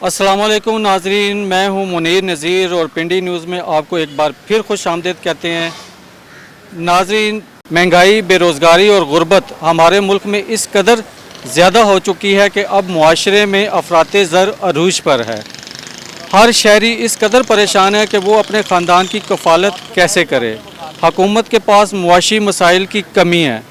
अस्सलाम वालेकुम नाजरीन, मैं हूं मुनीर नज़ीर और पिंडी न्यूज़ में आपको एक बार फिर खुश आमदीद कहते हैं। नाजरीन, महंगाई, बेरोज़गारी और गुर्बत हमारे मुल्क में इस कदर ज़्यादा हो चुकी है कि अब मुआशरे में अफराते ज़र अरूज पर है। हर शहरी इस कदर परेशान है कि वो अपने ख़ानदान की कफ़ालत कैसे करे। हुकूमत के पास मुआशी मसाइल की कमी है,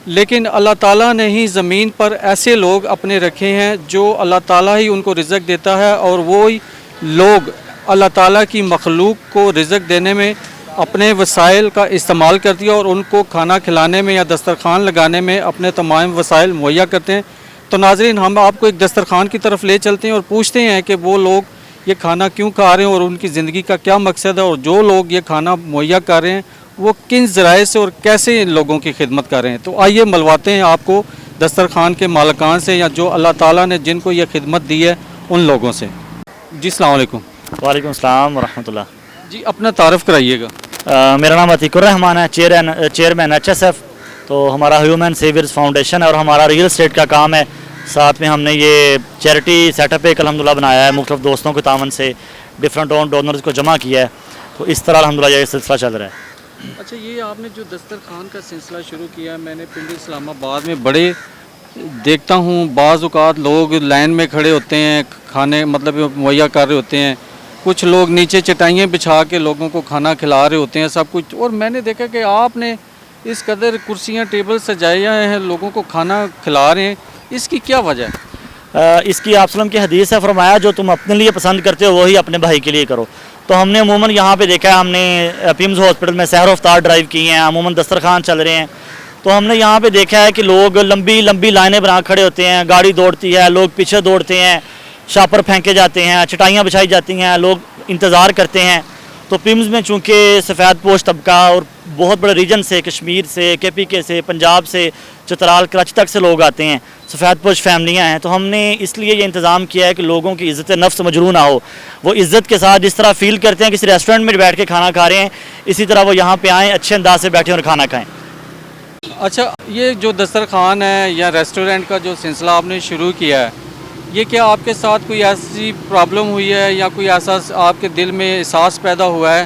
लेकिन अल्लाह ताला ने ही ज़मीन पर ऐसे लोग अपने रखे हैं जो अल्लाह ताला ही उनको रिज़्क़ देता है, और वो ही लोग अल्लाह ताला की मखलूक को रिज़्क़ देने में अपने वसाइल का इस्तेमाल करती है और उनको खाना खिलाने में या दस्तरखान लगाने में अपने तमाम वसाइल मुहैया करते हैं। तो नाज़रीन, हम आपको एक दस्तरखान की तरफ ले चलते हैं और पूछते हैं कि वो लोग ये खाना क्यों खा रहे हैं और उनकी ज़िंदगी का क्या मकसद है, और जो लोग ये खाना मुहैया कर रहे हैं वो किन ज़राए से और कैसे इन लोगों की खिदमत कर रहे हैं। तो आइए मिलवाते हैं आपको दस्तरखान के मालिकान से, या जो अल्लाह ताला ने जिनको ये खिदमत दी है उन लोगों से। जी अस्सलाम वालेकुम। वालेकुम सलाम व रहमतुल्लाह। जी, अपना तारफ़ कराइएगा। मेरा नाम अतीकुर रहमान है, चेयरमैन HSF। तो हमारा ह्यूमन सेवियर्स फाउंडेशन है और हमारा रियल एस्टेट का काम है। साथ में हमने ये चैरिटी सेटअप एक अल्हम्दुलिल्लाह बनाया है, मुख्तलिफ दोस्तों के तावन से डिफरेंट डोनर्स को जमा किया है। तो इस तरह अल्हम्दुलिल्लाह ये सिलसिला चल रहा है। अच्छा, ये आपने जो दस्तरखान का सिलसिला शुरू किया है, मैंने पिंडी इस्लामाबाद में बड़े देखता हूँ, बाज़ औक़ात लोग लाइन में खड़े होते हैं, खाने मतलब मुहैया कर रहे होते हैं, कुछ लोग नीचे चटाइयाँ बिछा के लोगों को खाना खिला रहे होते हैं सब कुछ। और मैंने देखा कि आपने इस कदर कुर्सियाँ टेबल सजाए हैं, लोगों को खाना खिला रहे हैं, इसकी क्या वजह है? इसकी आप सल्लम की हदीस है, फरमाया जो तुम अपने लिए पसंद करते हो वही अपने भाई के लिए करो। तो हमने अमूमन यहाँ पे देखा है, हमने पिम्स हॉस्पिटल में सहर अफ्तार ड्राइव की हैं, अमूमन दस्तरखान चल रहे हैं। तो हमने यहाँ पे देखा है कि लोग लंबी लंबी लाइनें बना खड़े होते हैं, गाड़ी दौड़ती है, लोग पीछे दौड़ते हैं, शापर फेंके जाते हैं, चटाइयाँ बिछाई जाती हैं, लोग इंतज़ार करते हैं। तो पिम्स में चूँकि सफ़ेद पोश तबका और बहुत बड़े रीजन से, कश्मीर से, KPK से, पंजाब से, चित्राल, कराची तक से लोग आते हैं, सफ़ेद पोश फैमिलियाँ हैं। तो हमने इसलिए ये इंतज़ाम किया है कि लोगों की इज़्ज़त नफ्स मजरू ना हो। वो इज़्ज़त के साथ जिस तरह फ़ील करते हैं किसी रेस्टोरेंट में बैठ के खाना खा रहे हैं, इसी तरह वो यहाँ पे आएँ, अच्छे अंदाज से बैठें और खाना खाएँ। अच्छा, ये जो दस्तरखान है या रेस्टोरेंट का जो सिलसिला आपने शुरू किया है, ये क्या आपके साथ कोई ऐसी प्रॉब्लम हुई है या कोई ऐसा आपके दिल में एहसास पैदा हुआ है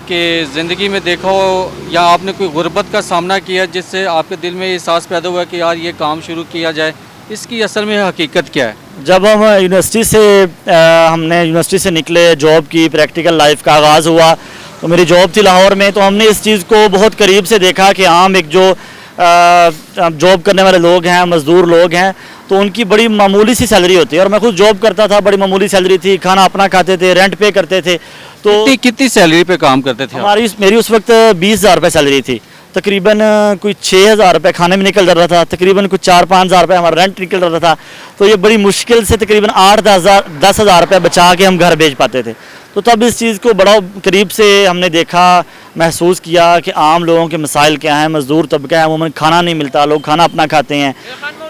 कि ज़िंदगी में देखा हो, या आपने कोई गुर्बत का सामना किया जिससे आपके दिल में एहसास पैदा हुआ कि यार ये काम शुरू किया जाए? इसकी असल में हकीकत क्या है? जब हम हमने यूनिवर्सिटी से निकले, जॉब की प्रैक्टिकल लाइफ का आगाज़ हुआ, तो मेरी जॉब थी लाहौर में। तो हमने इस चीज़ को बहुत करीब से देखा कि आम एक जो जॉब करने वाले लोग हैं, मज़दूर लोग हैं, तो उनकी बड़ी मामूली सी सैलरी होती है। और मैं खुद जॉब करता था, बड़ी मामूली सैलरी थी, खाना अपना खाते थे, रेंट पे करते थे। तो कितनी सैलरी पे काम करते थे? मेरी उस वक्त 20,000 रुपये सैलरी थी। तकरीबन कोई 6,000 रुपये खाने में निकल जाता था, तकरीबन कुछ 4-5 हज़ार रुपये हमारा रेंट निकल जाता था। तो ये बड़ी मुश्किल से तकरीबन 8-10 हज़ार रुपये बचा के हम घर भेज पाते थे। तो तब इस चीज़ को बड़ा करीब से हमने देखा, महसूस किया कि आम लोगों के मसाइल क्या हैं। मज़दूर तबका है, अमूमन खाना नहीं मिलता, लोग खाना अपना खाते हैं।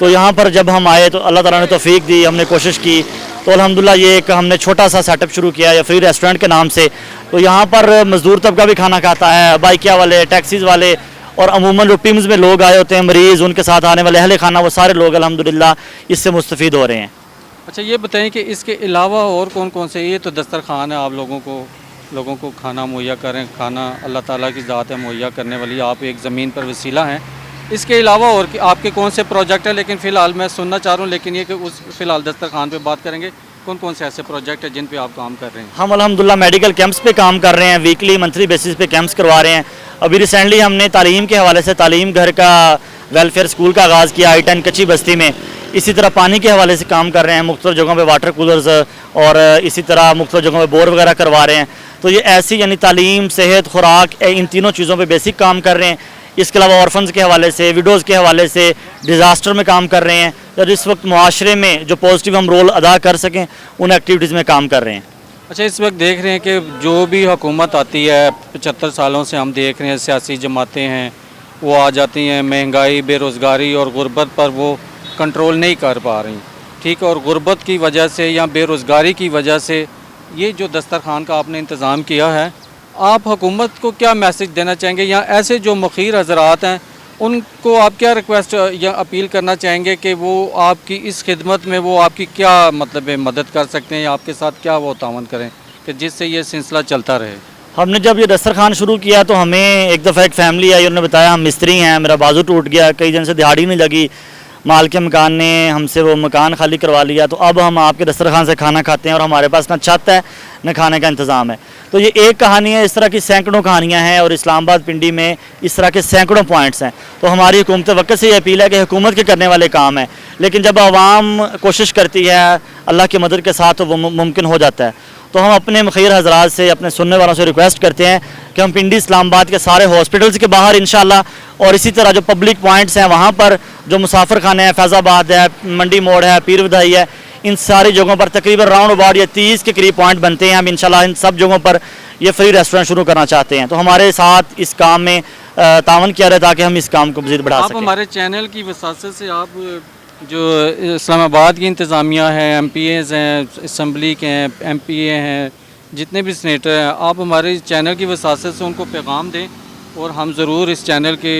तो यहाँ पर जब हम आए तो अल्लाह ताला ने तौफीक दी, हमने कोशिश की, तो अल्हम्दुलिल्लाह ये एक हमने छोटा सा सेटअप शुरू किया या फ्री रेस्टोरेंट के नाम से। तो यहाँ पर मज़दूर तबका भी खाना खाता है, बाइकिया वाले, टैक्सीज़ वाले, और अमूमन जो पिम्स में लोग आए होते हैं, मरीज़, उनके साथ आने वाले अहले खाना, वो सारे लोग अल्हम्दुलिल्लाह इससे मुस्तफ़ीद हो रहे हैं। अच्छा, ये बताएं कि इसके अलावा और कौन कौन से, ये तो दस्तरखान है, आप लोगों को खाना मुहैया करें, खाना अल्लाह ताला की ज़ात है मुहैया करने वाली, आप एक ज़मीन पर वसीला हैं। इसके अलावा और आपके कौन से प्रोजेक्ट हैं? लेकिन फ़िलहाल मैं सुनना चाह रहा हूँ, लेकिन ये कि फ़िलहाल दस्तरखान पे बात करेंगे, कौन कौन से ऐसे प्रोजेक्ट हैं जिन पे आप काम कर रहे हैं? हम अल्हम्दुलिल्लाह मेडिकल कैंप्स पे काम कर रहे हैं, वीकली मंथली बेसिस पे कैंप्स करवा रहे हैं। अभी रिसेंटली हमने तालीम के हवाले से तालीम घर का वेलफेयर स्कूल का आगाज़ किया I-10 कच्ची बस्ती में। इसी तरह पानी के हवाले से काम कर रहे हैं, मुख्तलिफ जगहों पे वाटर कूलर्स, और इसी तरह मुख्तलिफ जगहों पे बोर वगैरह करवा रहे हैं। तो ये ऐसी यानी तालीम, सेहत, खुराक, इन तीनों चीज़ों पे बेसिक काम कर रहे हैं। इसके अलावा ऑर्फन्स के हवाले से, विडोज़ के हवाले से, डिज़ास्टर में काम कर रहे हैं, और इस वक्त मुआशरे में जो पॉजिटिव हम रोल अदा कर सकें उन एक्टिविटीज़ में काम कर रहे हैं। अच्छा, इस वक्त देख रहे हैं कि जो भी हुकूमत आती है, 75 सालों से हम देख रहे हैं सियासी जमातें हैं, वो आ जाती हैं, महंगाई, बेरोज़गारी और गुर्बत पर वो कंट्रोल नहीं कर पा रही, ठीक है। और गुर्बत की वजह से या बेरोज़गारी की वजह से ये जो दस्तरखान का आपने इंतज़ाम किया है, आप हुकूमत को क्या मैसेज देना चाहेंगे, या ऐसे जो मखीर हज़रात हैं उनको आप क्या रिक्वेस्ट या अपील करना चाहेंगे कि वो आपकी इस खिदमत में वो आपकी क्या मतलब है मदद कर सकते हैं या आपके साथ क्या वो तावन करें कि जिससे ये सिलसिला चलता रहे? हमने जब ये दस्तरखान शुरू किया तो हमें एक दफ़ा एक फैमिली आई, उन्होंने बताया हम मिस्त्री हैं, मेरा बाजू टूट गया, कई दिन से दिहाड़ी नहीं लगी, माल के मकान ने हमसे वो मकान खाली करवा लिया, तो अब हम आपके दस्तरखान से खाना खाते हैं और हमारे पास ना छत है न खाने का इंतज़ाम है। तो ये एक कहानी है, इस तरह की सैकड़ों कहानियाँ हैं और इस्लामाबाद पिंडी में इस तरह के सैकड़ों पॉइंट्स हैं। तो हमारी हुकूमत वक्त से ये अपील है कि हुकूमत के करने वाले काम है, लेकिन जब आवाम कोशिश करती है अल्लाह की मदद के साथ तो वो मुमकिन हो जाता है। तो हम अपने मुखिर हजरात से, अपने सुनने वालों से रिक्वेस्ट करते हैं कि हम पिंडी इस्लामाबाद के सारे हॉस्पिटल्स के बाहर इंशाल्लाह और इसी तरह जो पब्लिक पॉइंट्स हैं वहाँ पर, जो मुसाफिर खाने हैं, फैज़ाबाद है, मंडी मोड़ है, पीर वधाई है, इन सारी जगहों पर तकरीबन राउंड अबाउट ये 30 के करीब पॉइंट बनते हैं। हम इंशाल्लाह इन सब जगहों पर ये फ्री रेस्टोरेंट शुरू करना चाहते हैं। तो हमारे साथ इस काम में तावन किया रहे ताकि हम इस काम को मज़ीद बढ़ा आप सकें। हमारे चैनल की वसासत से आप जो इस्लामाबाद की इंतज़ामिया है, MPAs हैं, असम्बली के हैं, MPA हैं, जितने भी सीनेटर हैं, आप हमारे चैनल की वसासत से उनको पैगाम दें और हम ज़रूर इस चैनल के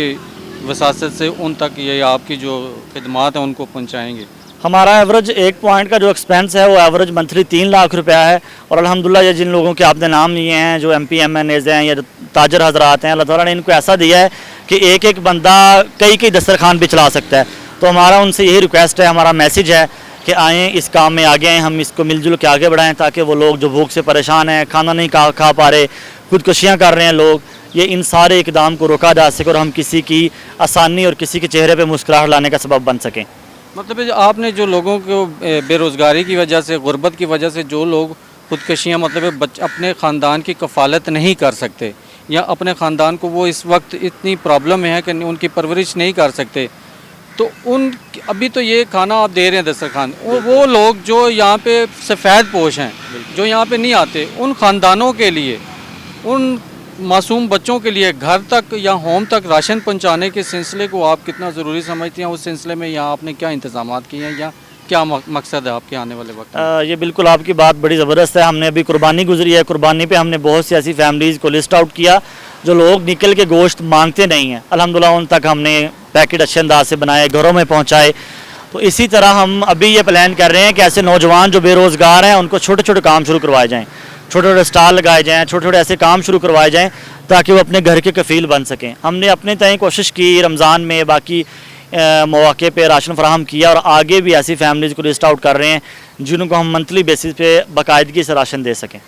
वसासत से उन तक ये आपकी जो खिदमात हैं उनको पहुँचाएँगे। हमारा एवरेज एक पॉइंट का जो एक्सपेंस है वो एवरेज मंथली 3 लाख रुपया है और अल्हम्दुलिल्लाह ये जिन लोगों के आपने नाम लिए हैं, जो MP MNAs हैं या ताजर हजरात हैं, अल्लाह ताला ने इनको ऐसा दिया है कि एक एक बंदा कई दस्तरखान भी चला सकता है। तो हमारा उनसे यही रिक्वेस्ट है, हमारा मैसेज है कि आएँ इस काम में आगे आएँ, हम इसको मिलजुल के आगे बढ़ाएँ ताकि वो लोग जो भूख से परेशान हैं, खाना नहीं खा पा रहे, खुदकुशियाँ कर रहे हैं लोग, ये इन सारे इकदाम को रोका जा सके और हम किसी की आसानी और किसी के चेहरे पे मुस्कुराहट लाने का सबब बन सकें। मतलब आपने जो लोगों को बेरोज़गारी की वजह से, गुर्बत की वजह से जो लोग खुदकशियाँ मतलब अपने ख़ानदान की कफ़ालत नहीं कर सकते या अपने ख़ानदान को वो इस वक्त इतनी प्रॉब्लम है कि उनकी परवरिश नहीं कर सकते, तो उन अभी तो ये खाना आप दे रहे हैं दस्तरखान, वो लोग जो यहाँ पे सफ़ेद पोश हैं, जो यहाँ पे नहीं आते, उन ख़ानदानों के लिए, उन मासूम बच्चों के लिए घर तक या होम तक राशन पहुँचाने के सिलसिले को आप कितना ज़रूरी समझते हैं? उस सिलसिले में यहाँ आपने क्या इंतज़ामात किए हैं या क्या मकसद है आपके आने वाले वक्त में? ये बिल्कुल आपकी बात बड़ी ज़बरदस्त है। हमने अभी कुर्बानी गुजरी है, कुर्बानी पे हमने बहुत सी ऐसी फैमिलीज़ को लिस्ट आउट किया जो लोग निकल के गोश्त मांगते नहीं हैं, अल्हम्दुलिल्लाह उन तक हमने पैकेट अच्छे अंदाज से बनाए, घरों में पहुँचाए। तो इसी तरह हम अभी ये प्लान कर रहे हैं कि ऐसे नौजवान जो बेरोज़गार हैं उनको छोटे छोटे काम शुरू करवाए जाएँ, छोटे छोटे स्टॉल लगाए जाएँ, छोटे छोटे ऐसे काम शुरू करवाए जाएँ ताकि वो अपने घर के कफ़ील बन सकें। हमने अपने तय कोशिश की, रमज़ान में बाकी मौके पे राशन फराहम किया और आगे भी ऐसी फैमिलीज़ को लिस्ट आउट कर रहे हैं जिनको हम मंथली बेसिस पे बाकायदगी से राशन दे सकें।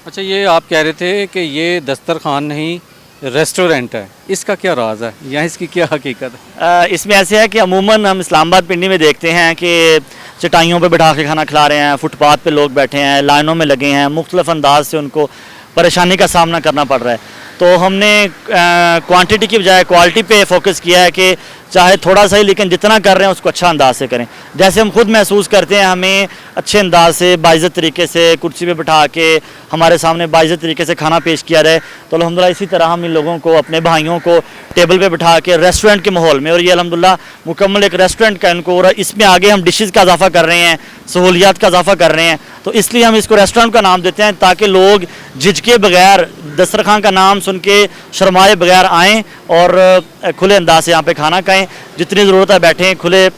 अच्छा, ये आप कह रहे थे कि ये दस्तरखान नहीं रेस्टोरेंट है, इसका क्या राज है या इसकी क्या हकीकत है? इसमें ऐसे है कि अमूमन हम इस्लामाबाद पिंडी में देखते हैं कि चटाइयों पे बिठा के खाना खिला रहे हैं, फुटपाथ पे लोग बैठे हैं, लाइनों में लगे हैं, मुख्तलिफ अंदाज से उनको परेशानी का सामना करना पड़ रहा है। तो हमने क्वांटिटी की बजाय क्वालिटी पे फोकस किया है कि चाहे थोड़ा सा ही, लेकिन जितना कर रहे हैं उसको अच्छा अंदाज से करें। जैसे हम खुद महसूस करते हैं हमें अच्छे अंदाज से बाइज़्ज़त तरीके से कुर्सी पे बिठा के हमारे सामने बाइज़्ज़त तरीके से खाना पेश किया जाए, तो अल्हम्दुलिल्लाह इसी तरह हम इन लोगों को, अपने भाइयों को टेबल पे बिठा के रेस्टोरेंट के माहौल में, और ये अल्हम्दुलिल्लाह मुकम्मल एक रेस्टोरेंट का इनको, और इसमें आगे हम डिशेज़ का इजाफा कर रहे हैं, सहूलियात का इजाफा कर रहे हैं, तो इसलिए हम इसको रेस्टोरेंट का नाम देते हैं ताकि लोग झिझके बगैर, दस्तरखान का नाम सुन के शर्माए बगैर आएँ और खुले अंदाज से यहाँ पे खाना खाएँ, जितनी ज़रूरत है बैठें, खुले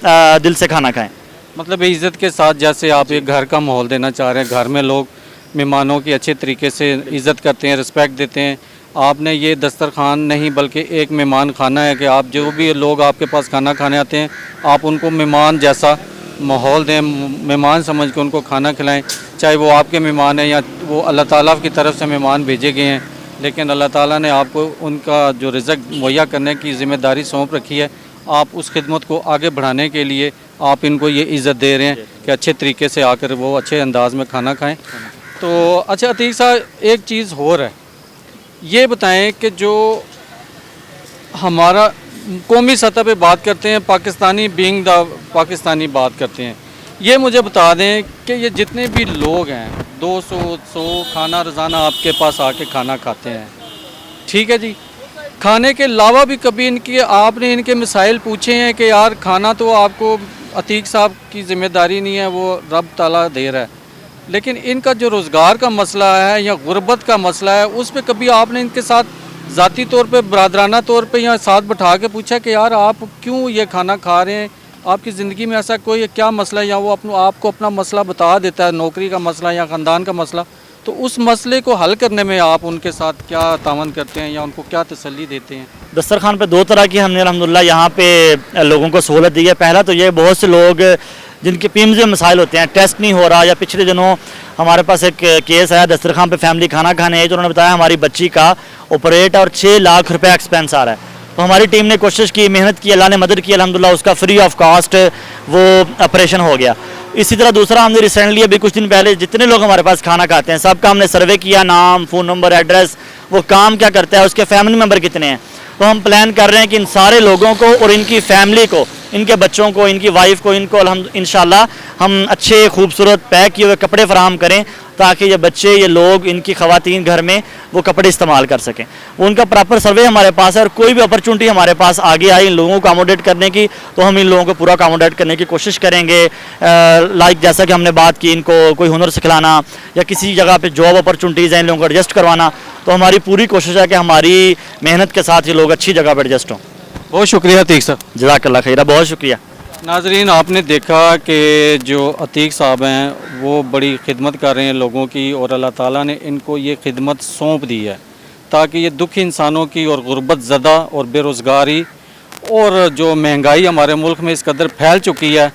दिल से खाना खाएँ। मतलब इज़्ज़त के साथ, जैसे आप एक घर का माहौल देना चाह रहे हैं, घर में लोग मेहमानों की अच्छे तरीके से इज़्ज़त करते हैं, रिस्पेक्ट देते हैं। आपने ये दस्तरखान नहीं बल्कि एक मेहमान खाना है कि आप जो भी लोग आपके पास खाना खाने आते हैं, आप उनको मेहमान जैसा माहौल दें, मेहमान समझ के उनको खाना खिलाएं, चाहे वो आपके मेहमान हैं या वो अल्लाह ताला की तरफ से मेहमान भेजे गए हैं, लेकिन अल्लाह ताला ने आपको उनका जो रिज़्क़ मुहैया करने की ज़िम्मेदारी सौंप रखी है। आप उस खिदमत को आगे बढ़ाने के लिए आप इनको ये इज़्ज़त दे रहे हैं कि अच्छे तरीके से आकर वो अच्छे अंदाज में खाना खाएँ। तो अच्छा अतीक साहब, एक चीज़ और है, ये बताएं कि जो हमारा कौमी सतह पे बात करते हैं, पाकिस्तानी बीइंग द पाकिस्तानी बात करते हैं, ये मुझे बता दें कि ये जितने भी लोग हैं 200 खाना रोज़ाना आपके पास आके खाना खाते हैं, ठीक है जी, खाने के अलावा भी कभी आपने इनके मसाइल पूछे हैं कि यार खाना तो आपको अतीक साहब की ज़िम्मेदारी नहीं है, वो रब ताला दे रहा है, लेकिन इनका जो रोज़गार का मसला है या गुर्बत का मसला है, उस पर कभी आपने इनके साथ ज़ाती तौर पे, बरादराना तौर पे या साथ बैठा के पूछा कि यार आप क्यों ये खाना खा रहे हैं, आपकी ज़िंदगी में ऐसा कोई क्या मसला है, या वो आपको अपना मसला बता देता है, नौकरी का मसला या ख़ानदान का मसला, तो उस मसले को हल करने में आप उनके साथ क्या तावन करते हैं या उनको क्या तसल्ली देते हैं? दस्तरखान पे दो तरह की हमने अल्हम्दुलिल्लाह यहाँ पे लोगों को सहूलत दी है। पहला तो ये, बहुत से लोग जिनके पीम्स में मसाइल होते हैं, टेस्ट नहीं हो रहा, या पिछले दिनों हमारे पास एक केस आया दस्तरखान पे, फैमिली खाना खाने आई तो उन्होंने बताया हमारी बच्ची का ऑपरेट और 6 लाख रुपए एक्सपेंस आ रहा है। तो हमारी टीम ने कोशिश की, मेहनत की, अल्लाह ने मदद की, अल्हम्दुलिल्लाह उसका फ्री ऑफ कॉस्ट वो ऑपरेशन हो गया। इसी तरह दूसरा, हमने रिसेंटली अभी कुछ दिन पहले जितने लोग हमारे पास खाना खाते हैं सबका हमने सर्वे किया, नाम, फ़ोन नंबर, एड्रेस, वो काम क्या करता है, उसके फैमिली मेम्बर कितने हैं। तो हम प्लान कर रहे हैं कि इन सारे लोगों को और इनकी फैमिली को, इनके बच्चों को, इनकी वाइफ को, इनको इंशाल्लाह हम अच्छे खूबसूरत पैक किए हुए कपड़े फराहम करें ताकि ये बच्चे, ये लोग, इनकी ख़वातीन घर में वो कपड़े इस्तेमाल कर सकें। उनका प्रॉपर सर्वे हमारे पास है और कोई भी अपॉर्चुनिटी हमारे पास आगे आई इन लोगों को अकोमोडेट करने की तो हम इन लोगों को पूरा अकोमोडेट करने की कोशिश करेंगे। लाइक जैसा कि हमने बात की, इनको कोई हुनर सिखलाना या किसी जगह पे जॉब अपॉर्चुनिटीज़ हैं, इन लोगों को एडजस्ट करवाना, तो हमारी पूरी कोशिश है कि हमारी मेहनत के साथ ये लोग अच्छी जगह पर एडजस्ट हों। बहुत शुक्रिया अतीक साहब। जज़ाकल्लाह खैरा, बहुत शुक्रिया। नाजरीन, आपने देखा कि जो अतीक साहब हैं वो बड़ी खिदमत कर रहे हैं लोगों की, और अल्लाह ताला ने इनको ये खिदमत सौंप दी है ताकि ये दुखी इंसानों की और गुर्बत ज़दा और बेरोज़गारी और जो महंगाई हमारे मुल्क में इस कदर फैल चुकी है,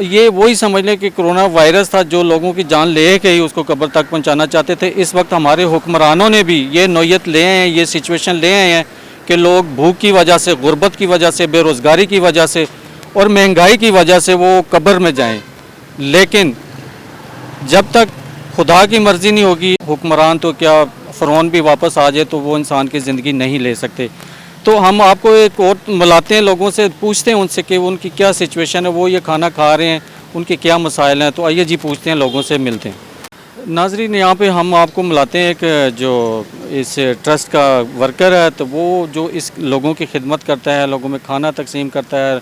ये वही समझ लें कि कोरोना वायरस था जो लोगों की जान ले के ही उसको कब्र तक पहुंचाना चाहते थे। इस वक्त हमारे हुक्मरानों ने भी ये नौयत ले आए हैं, ये सिचुएशन ले आए हैं कि लोग भूख की वजह से, गुर्बत की वजह से, बेरोज़गारी की वजह से और महंगाई की वजह से वो कब्र में जाएं। लेकिन जब तक खुदा की मर्ज़ी नहीं होगी, हुक्मरान तो क्या फ़िरौन भी वापस आ जाए तो वो इंसान की ज़िंदगी नहीं ले सकते। तो हम आपको एक और मिलाते हैं, लोगों से पूछते हैं उनसे कि उनकी क्या सिचुएशन है, वो ये खाना खा रहे हैं, उनके क्या मसाइल हैं। तो आइए जी पूछते हैं, लोगों से मिलते हैं। नाजरीन, यहाँ पे हम आपको मिलाते हैं एक जो इस ट्रस्ट का वर्कर है, तो वो जो इस लोगों की खिदमत करता है, लोगों में खाना तकसीम करता है,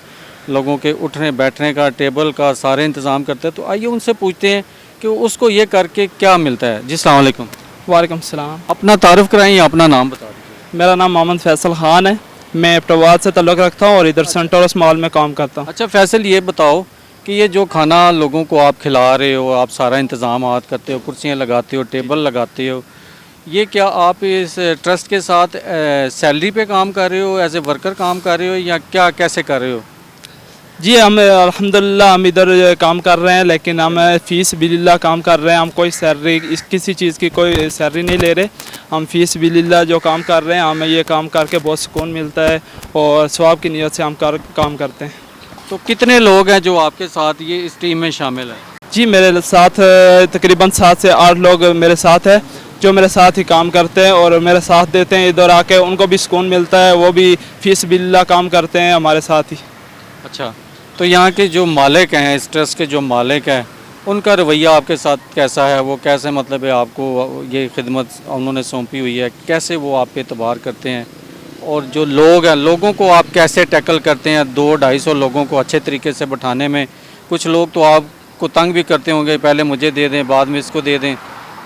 लोगों के उठने बैठने का, टेबल का सारे इंतज़ाम करते हैं। तो आइए उनसे पूछते हैं कि उसको ये करके क्या मिलता है। जी अस्सलाम वालेकुम। वालेकुम सलाम। अपना तारुफ कराएं, अपना नाम बता दीजिए। मेरा नाम मोहम्मद फैसल ख़ान है, मैं एबटाबाद से ताल्लुक़ रखता हूँ और इधर सेंटोरस मॉल में काम करता हूँ। अच्छा फैसल, ये बताओ कि ये जो खाना लोगों को आप खिला रहे हो, आप सारा इंतज़ाम करते हो, कुर्सियाँ लगाते हो, टेबल लगाते हो, ये क्या आप इस ट्रस्ट के साथ सैलरी पे काम कर रहे हो, एज ए वर्कर काम कर रहे हो, या क्या कैसे कर रहे हो? जी, हम अल्हम्दुलिल्लाह हम इधर काम कर रहे हैं, लेकिन हम फ़ीस बिलिल्लाह काम कर रहे हैं। हम कोई सैलरी, किसी चीज़ की कोई सैलरी नहीं ले रहे, हम फ़ीस बिलिल्लाह जो काम कर रहे हैं, हमें ये काम करके बहुत सुकून मिलता है और सवाब की नीयत से हम काम करते हैं। तो कितने लोग हैं जो आपके साथ ये इस टीम में शामिल हैं? जी, मेरे साथ तकरीबन 7 से 8 लोग मेरे साथ हैं जो मेरे साथ ही काम करते हैं और मेरे साथ देते हैं। इधर आके उनको भी सुकून मिलता है, वो भी फ़ीस बिलिल्लाह काम करते हैं हमारे साथ ही। अच्छा, तो यहाँ के जो मालिक हैं, इस ट्रस्ट के जो मालिक हैं, उनका रवैया आपके साथ कैसा है? वो कैसे, मतलब है आपको ये खिदमत उन्होंने सौंपी हुई है, कैसे वो आप पे एतबार करते हैं? और जो लोग हैं, लोगों को आप कैसे टैकल करते हैं? 200-250 लोगों को अच्छे तरीके से बैठाने में कुछ लोग तो आपको तंग भी करते होंगे, पहले मुझे दे दें, बाद में इसको दे दें,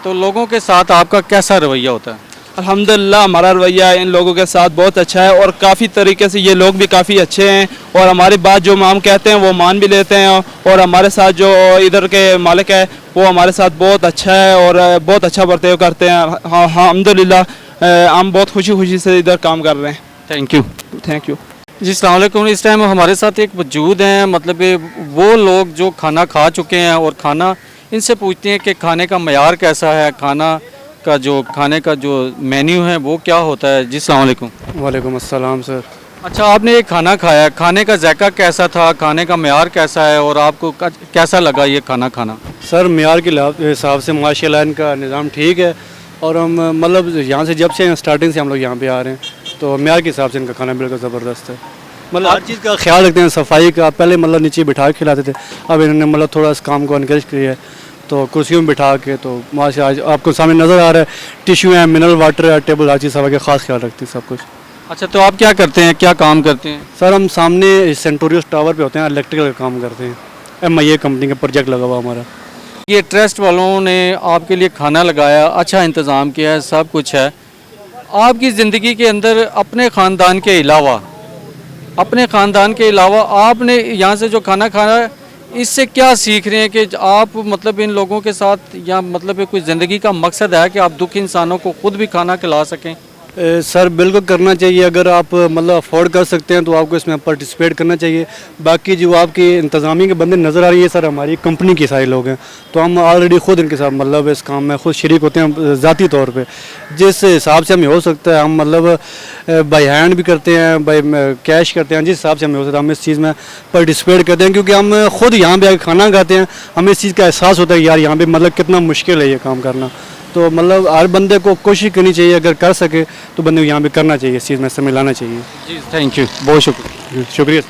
तो लोगों के साथ आपका कैसा रवैया होता है? अल्हम्दुलिल्लाह हमारा रवैया इन लोगों के साथ बहुत अच्छा है और काफ़ी तरीके से ये लोग भी काफ़ी अच्छे हैं और हमारी बात जो हम कहते हैं वो मान भी लेते हैं। और हमारे साथ जो इधर के मालिक है वो हमारे साथ बहुत अच्छा है और बहुत अच्छा बर्ताव करते हैं। हाँ, अल्हम्दुलिल्लाह हम बहुत खुशी से इधर काम कर रहे हैं। Thank you. थैंक यू जी, अस्सलाम वालेकुम। इस टाइम हमारे साथ एक वजूद हैं, मतलब वो लोग जो खाना खा चुके हैं और खाना, इनसे पूछते हैं कि खाने का मयार कैसा है, खाने का जो मेन्यू है वो क्या होता है। जी अस्सलाम वालेकुम। वालेकुम अस्सलाम सर। अच्छा, आपने ये खाना खाया, खाने का जायका कैसा था, खाने का मयार कैसा है और आपको कैसा लगा ये खाना खाना? सर मयार के हिसाब से माशाल्लाह इनका निज़ाम ठीक है और हम मतलब यहाँ से जब से स्टार्टिंग से हम लोग यहाँ पे आ रहे हैं तो मयार के हिसाब से इनका खाना बिल्कुल ज़बरदस्त है। मतलब हर चीज़ का ख्याल रखते हैं, सफाई का। पहले मतलब नीचे बिठा के खिलाते थे, अब इन्होंने मतलब थोड़ा इस काम को इनकरेज किया है तो कुर्सियों में बिठा के, तो माशा आज आपको सामने नज़र आ रहा है, टिश्यू है, मिनरल वाटर है, टेबल, हर चीज़ सफाई का ख़ास ख्याल रखती है सब कुछ। अच्छा, तो आप क्या करते हैं, क्या काम करते हैं? सर हम सामने सेंटोरियस टावर पे होते हैं, इलेक्ट्रिकल का काम करते हैं। MIA कंपनी का प्रोजेक्ट लगा हुआ हमारा। ये ट्रस्ट वालों ने आपके लिए खाना लगाया, अच्छा इंतज़ाम किया है, सब कुछ है। आपकी ज़िंदगी के अंदर अपने ख़ानदान के अलावा आपने यहाँ से जो खाना खाना है, इससे क्या सीख रहे हैं कि आप मतलब इन लोगों के साथ, या मतलब कोई ज़िंदगी का मकसद है कि आप दुखी इंसानों को खुद भी खाना खिला सकें? सर बिल्कुल करना चाहिए। अगर आप मतलब अफोर्ड कर सकते हैं तो आपको इसमें पार्टिसिपेट करना चाहिए। बाकी जो आपकी इंतज़ामी के बंदे नज़र आ रही है सर, हमारी कंपनी के सारे लोग हैं, तो हम ऑलरेडी खुद इनके साथ मतलब इस काम में खुद शरीक होते हैं ज़ाती तौर पे। जिस हिसाब से हमें हो सकता है हम मतलब बाई हैंड भी करते हैं, बाई कैश करते हैं, जिस हिसाब से हमें हो सकता है हम इस चीज़ में पार्टिसिपेट करते हैं, क्योंकि हम खुद यहाँ पर आकर खाना खाते हैं, हमें इस चीज़ का एहसास होता है यार यहाँ पर मतलब कितना मुश्किल है ये काम करना। तो मतलब हर बंदे को कोशिश करनी चाहिए, अगर कर सके तो बंदे को यहाँ पे करना चाहिए, इस चीज़ में समय लाना चाहिए। जी थैंक यू, बहुत शुक्रिया। शुक्रिया।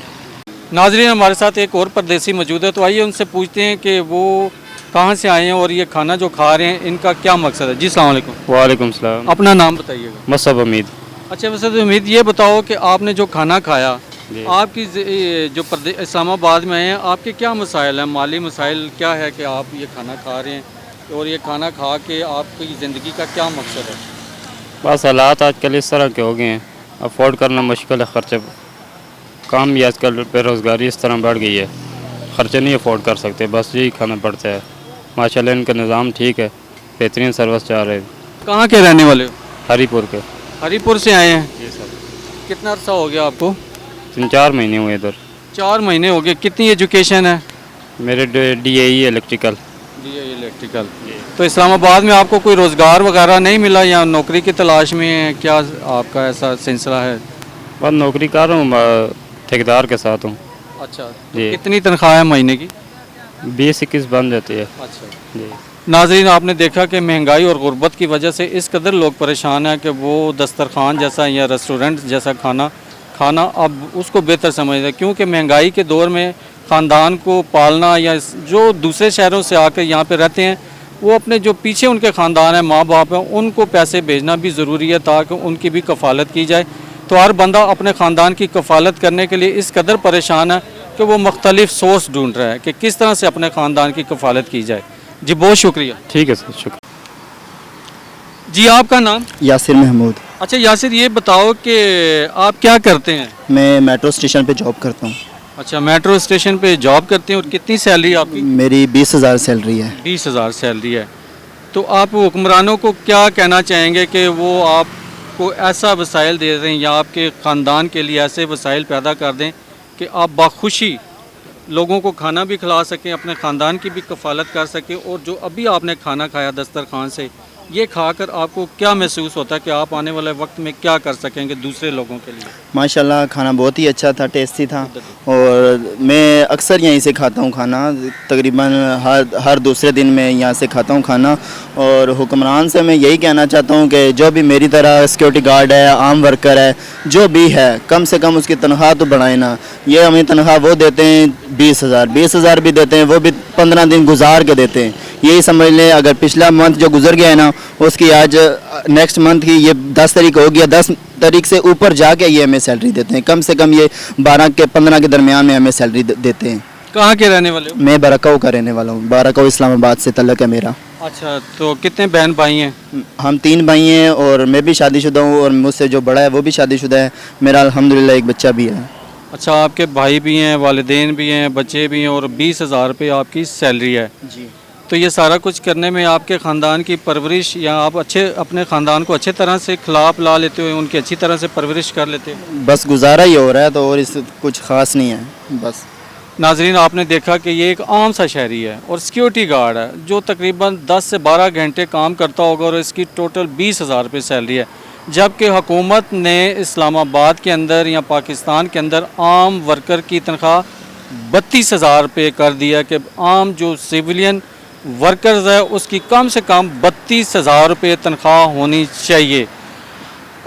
नाज़रीन, हमारे साथ एक और परदेसी मौजूद है, तो आइए उनसे पूछते हैं कि वो कहाँ से आए हैं और ये खाना जो खा रहे हैं इनका क्या मकसद है। जी अस्सलाम वालेकुम। वालेकुम सलाम। अपना नाम बताइएगा। मसब हमीद। अच्छा मसद उम्मीद, ये बताओ कि आपने जो खाना खाया, आपकी जो इस्लामाबाद में हैं, आपके क्या मसाइल हैं, माली मसाइल क्या है कि आप ये खाना खा रहे हैं, और ये खाना खा के आपकी ज़िंदगी का क्या मकसद है? बस हालात आजकल इस तरह के हो गए हैं, अफोर्ड करना मुश्किल है, खर्चे काम भी आजकल बेरोज़गारी इस तरह बढ़ गई है, खर्चे नहीं अफोर्ड कर सकते, बस यही खाना पड़ता है। माशाल्लाह इनका निज़ाम ठीक है, बेहतरीन सर्विस चाह रहे हैं। कहाँ के रहने वाले हो? हरीपुर के। हरीपुर से आए हैं? जी सर। कितना अर्सा हो गया आपको? 3-4 महीने हुए इधर। 4 महीने हो गए। कितनी एजुकेशन है? मेरे DAE इलेक्ट्रिकल। इलेक्ट्रिकल। तो इस्लामाबाद में आपको कोई रोज़गार वगैरह नहीं मिला या नौकरी की तलाश में है, क्या आपका ऐसा सिलसिला है? बस नौकरी कर रहा हूँ, ठेकेदार के साथ हूँ। अच्छा, तो जी। कितनी तनख्वाह है महीने की? 20-21 बन जाती है। अच्छा जी। नाज़रीन, आपने देखा कि महंगाई और गुर्बत की वजह से इस कदर लोग परेशान हैं कि वो दस्तरखान जैसा या रेस्टोरेंट जैसा खाना अब उसको बेहतर समझते हैं, क्योंकि महंगाई के दौर में ख़ानदान को पालना, या जो दूसरे शहरों से आकर यहाँ पे रहते हैं, वो अपने जो पीछे उनके ख़ानदान हैं, माँ बाप हैं, उनको पैसे भेजना भी ज़रूरी है ताकि उनकी भी कफ़ालत की जाए। तो हर बंदा अपने ख़ानदान की कफ़ालत करने के लिए इस कदर परेशान है कि वो मुख्तलिफ सोर्स ढूंढ रहा है कि किस तरह से अपने ख़ानदान की कफ़ालत की जाए। जी बहुत शुक्रिया। ठीक है सर, शुक्रिया। जी आपका नाम? यासिर महमूद। अच्छा यासिर, ये बताओ कि आप क्या करते हैं? मैं मेट्रो स्टेशन पे जॉब करता हूँ। अच्छा, मेट्रो स्टेशन पे जॉब करते हैं, और कितनी सैलरी आपकी? मेरी 20,000 सैलरी है। 20,000 सैलरी है। तो आप हुक्मरानों को क्या कहना चाहेंगे कि वो आपको ऐसा वसाइल दे दें या आपके ख़ानदान के लिए ऐसे वसाइल पैदा कर दें कि आप बाखुशी लोगों को खाना भी खिला सकें, अपने ख़ानदान की भी कफ़ालत कर सकें, और जो अभी आपने खाना खाया दस्तरखान से, ये खाकर आपको क्या महसूस होता है कि आप आने वाले वक्त में क्या कर सकेंगे दूसरे लोगों के लिए? माशाल्लाह खाना बहुत ही अच्छा था, टेस्टी था, और मैं अक्सर यहीं से खाता हूँ खाना, तकरीबन हर दूसरे दिन मैं यहाँ से खाता हूँ खाना। और हुक्मरान से मैं यही कहना चाहता हूँ कि जो भी मेरी तरह सिक्योरिटी गार्ड है, आम वर्कर है, जो भी है, कम से कम उसकी तनख्वाह तो बढ़ाए ना। ये हमें तनख्वाह वो देते हैं 20,000 भी देते हैं, वो भी 15 दिन गुजार के देते हैं। यही समझ लें, अगर पिछला मंथ जो गुजर गया है ना, उसकी आज नेक्स्ट मंथ की ये 10 तारीख हो गया, 10 तारीख से ऊपर जाके ये हमें सैलरी देते हैं। कम से कम ये 12 के 15 के दरमियान में हमें सैलरी देते हैं। कहाँ के रहने वाले हो? मैं बाराकाऊ का रहने वाला हूँ। बाराकाऊ इस्लामाबाद से तल्लक है मेरा। अच्छा, तो कितने बहन भाई हैं? हम 3 भाई हैं, और मैं भी शादीशुदा हूँ, और मुझसे जो बड़ा है वो भी शादीशुदा है। मेरा अल्हम्दुलिल्लाह एक बच्चा भी है। अच्छा, आपके भाई भी हैं, वालिदैन भी हैं, बच्चे भी हैं, और 20,000 रुपये आपकी सैलरी है जी। तो ये सारा कुछ करने में आपके ख़ानदान की परवरिश, या आप अपने ख़ानदान को अच्छे तरह से खिला पिला लेते हो, उनकी अच्छी तरह से परवरिश कर लेते हो? बस गुजारा ही हो रहा है, तो और इस कुछ ख़ास नहीं है बस। नाजरीन, आपने देखा कि ये एक आम सा शहरी है और सिक्योरिटी गार्ड है, जो तकरीबन 10 से 12 घंटे काम करता होगा, और इसकी टोटल 20,000 रुपये सैलरी है। जबकि हुकूमत ने इस्लामाबाद के अंदर या पाकिस्तान के अंदर आम वर्कर की तनख्वाह 32,000 रुपये कर दिया कि आम जो सिविलियन वर्कर्स है उसकी कम से कम 32,000 रुपये तनख्वाह होनी चाहिए।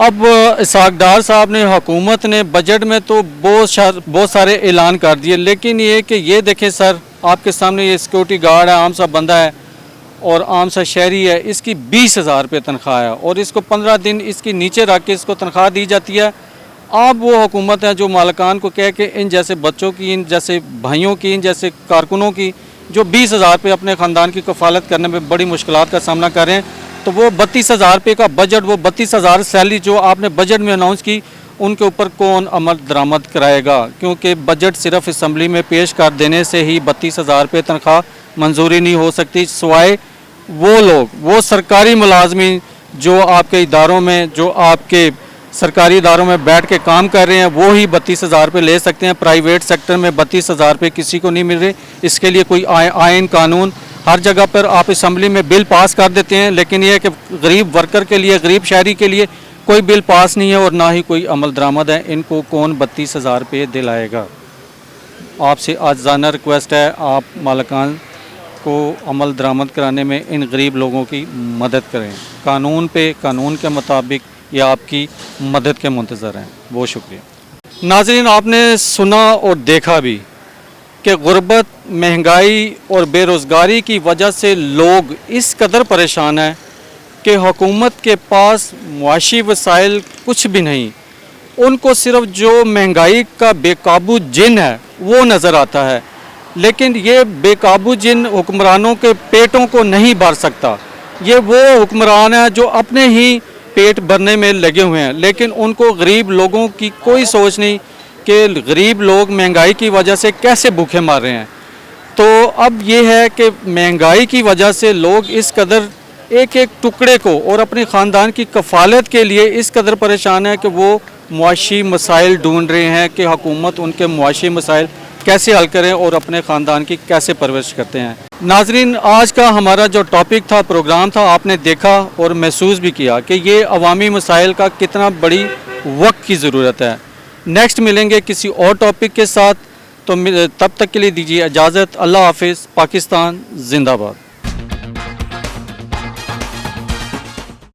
अब इसाक़ साहब ने, हुकूमत ने बजट में तो बहुत सारे ऐलान कर दिए, लेकिन ये कि ये देखें सर, आपके सामने ये सिक्योरिटी गार्ड है, आम सा बंदा है और आम सा शहरी है, इसकी 20,000 रुपये तनख्वाह है, और इसको 15 दिन इसकी नीचे रख के इसको तनख्वाह दी जाती है। अब वो हुकूमत है जो मालकान को कह के इन जैसे बच्चों की, इन जैसे भाइयों की, इन जैसे कारकुनों की, जो 20,000 रुपये अपने ख़ानदान की कफ़ालत करने में बड़ी मुश्किलात का सामना कर रहे हैं, तो वो 32,000 रुपये का बजट, वो 32,000 सैलरी जो आपने बजट में अनाउंस की, उनके ऊपर कौन अमल दरामद कराएगा? क्योंकि बजट सिर्फ असम्बली में पेश कर देने से ही 32,000 रुपये तनख्वाह मंजूरी नहीं हो सकती, सिवाय वो लोग, वो सरकारी मुलाजमीन जो आपके इदारों में, जो आपके सरकारी इदारों में बैठ के काम कर रहे हैं, वो ही 32,000 रुपये ले सकते हैं। प्राइवेट सेक्टर में 32,000 रुपये किसी को नहीं मिल रहे। इसके लिए कोई आयन कानून, हर जगह पर आप असम्बली में बिल पास कर देते हैं, लेकिन ये है कि गरीब वर्कर के लिए, गरीब शहरी के लिए कोई बिल पास नहीं है और ना ही कोई अमल दरामद है। इनको कौन 32,000 रुपये दिलाएगा? आपसे आजाना रिक्वेस्ट है, आप मालिकान को अमल दरामद कराने में इन गरीब लोगों की मदद करें। कानून पे, कानून के मुताबिक ये आपकी मदद के मुंतज़र हैं। बहुत शुक्रिया। नाज़रीन, आपने सुना और देखा भी कि गुर्बत, महंगाई और बेरोज़गारी की वजह से लोग इस कदर परेशान हैं कि हुकूमत के पास मुआशी वसाइल कुछ भी नहीं। उनको सिर्फ जो महंगाई का बेकाबू जिन है वो नज़र आता है, लेकिन ये बेकाबू जिन हुक्मरानों के पेटों को नहीं भर सकता। ये वो हुक्मरान है जो अपने ही पेट भरने में लगे हुए हैं, लेकिन उनको गरीब लोगों की कोई सोच नहीं कि गरीब लोग महंगाई की वजह से कैसे भूखे मर रहे हैं। तो अब ये है कि महंगाई की वजह से लोग इस कदर एक एक टुकड़े को और अपने ख़ानदान की कफ़ालत के लिए इस कदर परेशान है कि वो मुआशी मसाइल ढूंढ रहे हैं कि हुकूमत उनके मुआशी मसाइल कैसे हल करें और अपने ख़ानदान की कैसे परवरिश करते हैं। नाजरीन, आज का हमारा जो टॉपिक था, प्रोग्राम था, आपने देखा और महसूस भी किया कि ये अवामी मसाइल का कितना बड़ी वक्त की ज़रूरत है। नेक्स्ट मिलेंगे किसी और टॉपिक के साथ, तो तब तक के लिए दीजिए इजाज़त। अल्लाह हाफिज़। पाकिस्तान जिंदाबाद।